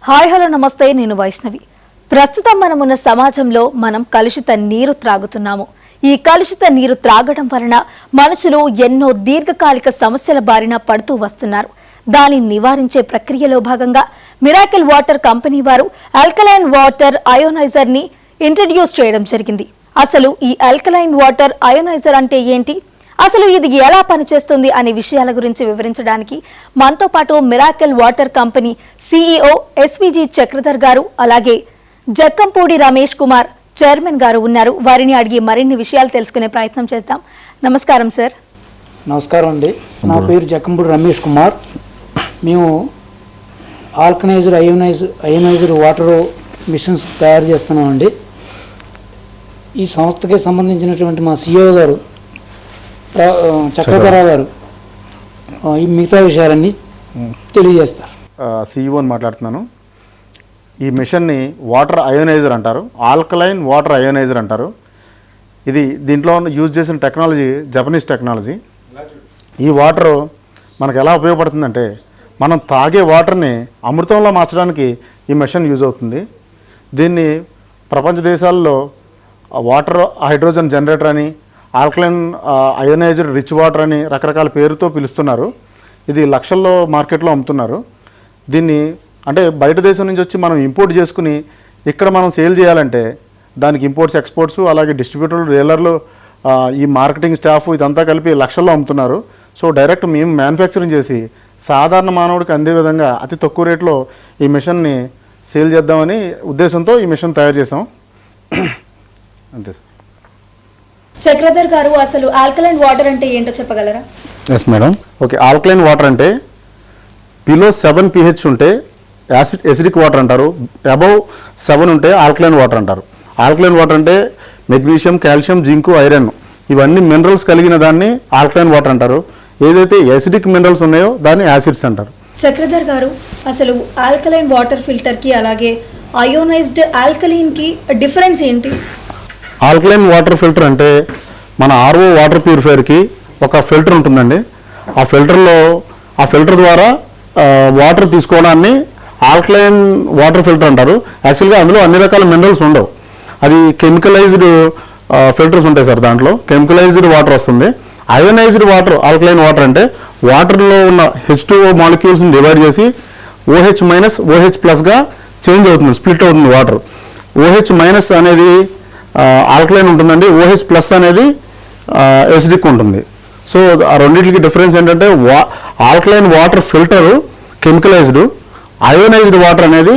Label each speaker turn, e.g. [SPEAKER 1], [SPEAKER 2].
[SPEAKER 1] Hi hello నమస్తే నేను వైష్ణవి. ప్రస్తుతం మనమున్న సమాజంలో మనం కలుషిత నీరు త్రాగుతున్నాము. ఈ కలుషిత నీరు త్రాగడం వలన మనుషులు ఎన్నో దీర్ఘకాలిక సమస్యల బారిన పడుతూ వస్తున్నారు. దాన్ని నివారించే ప్రక్రియలో భాగంగా మిరాకిల్ వాటర్ కంపెనీ వారు ఆల్కలైన్ వాటర్ అయోనైజర్ ని ఇంట్రడ్యూస్ చేయడం జరిగింది. అసలు ఈ ఆల్కలైన్ వాటర్ అయోనైజర్ అంటే ఏంటి, అసలు ఇది ఎలా పనిచేస్తుంది అనే విషయాల గురించి వివరించడానికి మనతో పాటు miracle water company CEO SVG Chakradhar గారు, అలాగే జక్కంపూడి రమేష్ కుమార్ చైర్మన్ గారు ఉన్నారు. వారిని అడిగి మరిన్ని విషయాలు తెలుసుకునే ప్రయత్నం చేద్దాం. నమస్కారం సార్.
[SPEAKER 2] నమస్కారం అండి. నా పేరు జక్కంపూడి రమేష్ కుమార్. మేము అయోనైజర్ వాటర్ మిషన్స్ తయారు చేస్తున్నామండి. ఈ సంస్థకి సంబంధించినటువంటి మా CEO గారు చక్రధరరావు గారు ఈ మిగతా విషయాలన్నీ తెలియజేస్తారు.
[SPEAKER 3] CEOని మాట్లాడుతున్నాను. ఈ మిషన్ని వాటర్ అయోనైజర్ అంటారు, ఆల్కలైన్ వాటర్ అయోనైజర్ అంటారు. దీంట్లో యూజ్ చేసిన టెక్నాలజీ జపనీస్ టెక్నాలజీ. ఈ వాటర్ మనకు ఎలా ఉపయోగపడుతుందంటే, మనం తాగే వాటర్ని అమృతంలో మార్చడానికి ఈ మిషన్ యూజ్ అవుతుంది. దీన్ని ప్రపంచ దేశాల్లో వాటర్ హైడ్రోజన్ జనరేటర్ అని, ఆల్కలైన్ అయోనైజ్డ్ రిచ్ వాటర్ అని రకరకాల పేరుతో పిలుస్తున్నారు. ఇది లక్షల్లో మార్కెట్లో అమ్ముతున్నారు. దీన్ని అంటే బయట దేశం నుంచి వచ్చి మనం ఇంపోర్ట్ చేసుకుని ఇక్కడ మనం సేల్ చేయాలంటే దానికి ఇంపోర్ట్స్ ఎక్స్పోర్ట్స్ అలాగే డిస్ట్రిబ్యూటర్లు డీలర్లు ఈ మార్కెటింగ్ స్టాఫ్ ఇదంతా కలిపి లక్షల్లో అమ్ముతున్నారు. సో డైరెక్ట్ మేము మ్యానుఫ్యాక్చరింగ్ చేసి సాధారణ మానవుడికి అందే విధంగా అతి తక్కువ రేట్లో ఈ మిషన్ని సేల్ చేద్దామని ఉద్దేశంతో ఈ మిషన్ తయారు చేసాం. అంతే సార్.
[SPEAKER 1] చక్రధర్ గారు, అసలు ఆల్కలైన్ వాటర్ అంటే ఏంటో చెప్పగలరా?
[SPEAKER 3] Yes madam. Okay, alkaline water అంటే బిలో 7 pH ఉంటే యాసిడిక్ వాటర్ అంటారు, అబవ్ 7 ఉంటే ఆల్కలైన్ వాటర్ అంటారు. ఆల్కలైన్ వాటర్ అంటే మెగ్నీషియం, కాల్షియం, జింకు, ఐరన్ ఇవన్నీ మినరల్స్ కలిగిన దాన్ని ఆల్కలైన్ వాటర్ అంటారు. ఏదైతే యాసిడిక్ మినరల్స్ ఉన్నాయో దాన్ని యాసిడ్స్ అంటారు.
[SPEAKER 1] చక్రధర్ గారు, అసలు ఆల్కలైన్ వాటర్ ఫిల్టర్ కి అలాగే అయోనైజ్డ్ ఆల్కలీన్ కి డిఫరెన్స్ ఏంటి?
[SPEAKER 3] ఆల్కలైన్ వాటర్ ఫిల్టర్ అంటే మన RO వాటర్ ప్యూరిఫైయర్కి ఒక ఫిల్టర్ ఉంటుందండి. ఆ ఫిల్టర్ ద్వారా వాటర్ తీసుకోవడాన్ని ఆల్కలైన్ వాటర్ ఫిల్టర్ అంటారు. యాక్చువల్గా అందులో అన్ని రకాల మినరల్స్ ఉండవు. అది కెమికలైజ్డ్ ఫిల్టర్స్ ఉంటాయి సార్. దాంట్లో కెమికలైజ్డ్ వాటర్ వస్తుంది. అయోనైజ్డ్ వాటర్ ఆల్కలైన్ వాటర్ అంటే వాటర్లో ఉన్న H2O మాలిక్యూల్స్ని డివైడ్ చేసి OH- OH+గా చేంజ్ అవుతుంది, స్ప్లిట్ అవుతుంది వాటర్. OH- అనేది ఆల్కలైన్ ఉంటుందండి, OH+ అనేది ఎసిడిక్ ఉంటుంది. సో ఆ రెండింటికి డిఫరెన్స్ ఏంటంటే alkaline water filter chemicalised, ionised water అనేది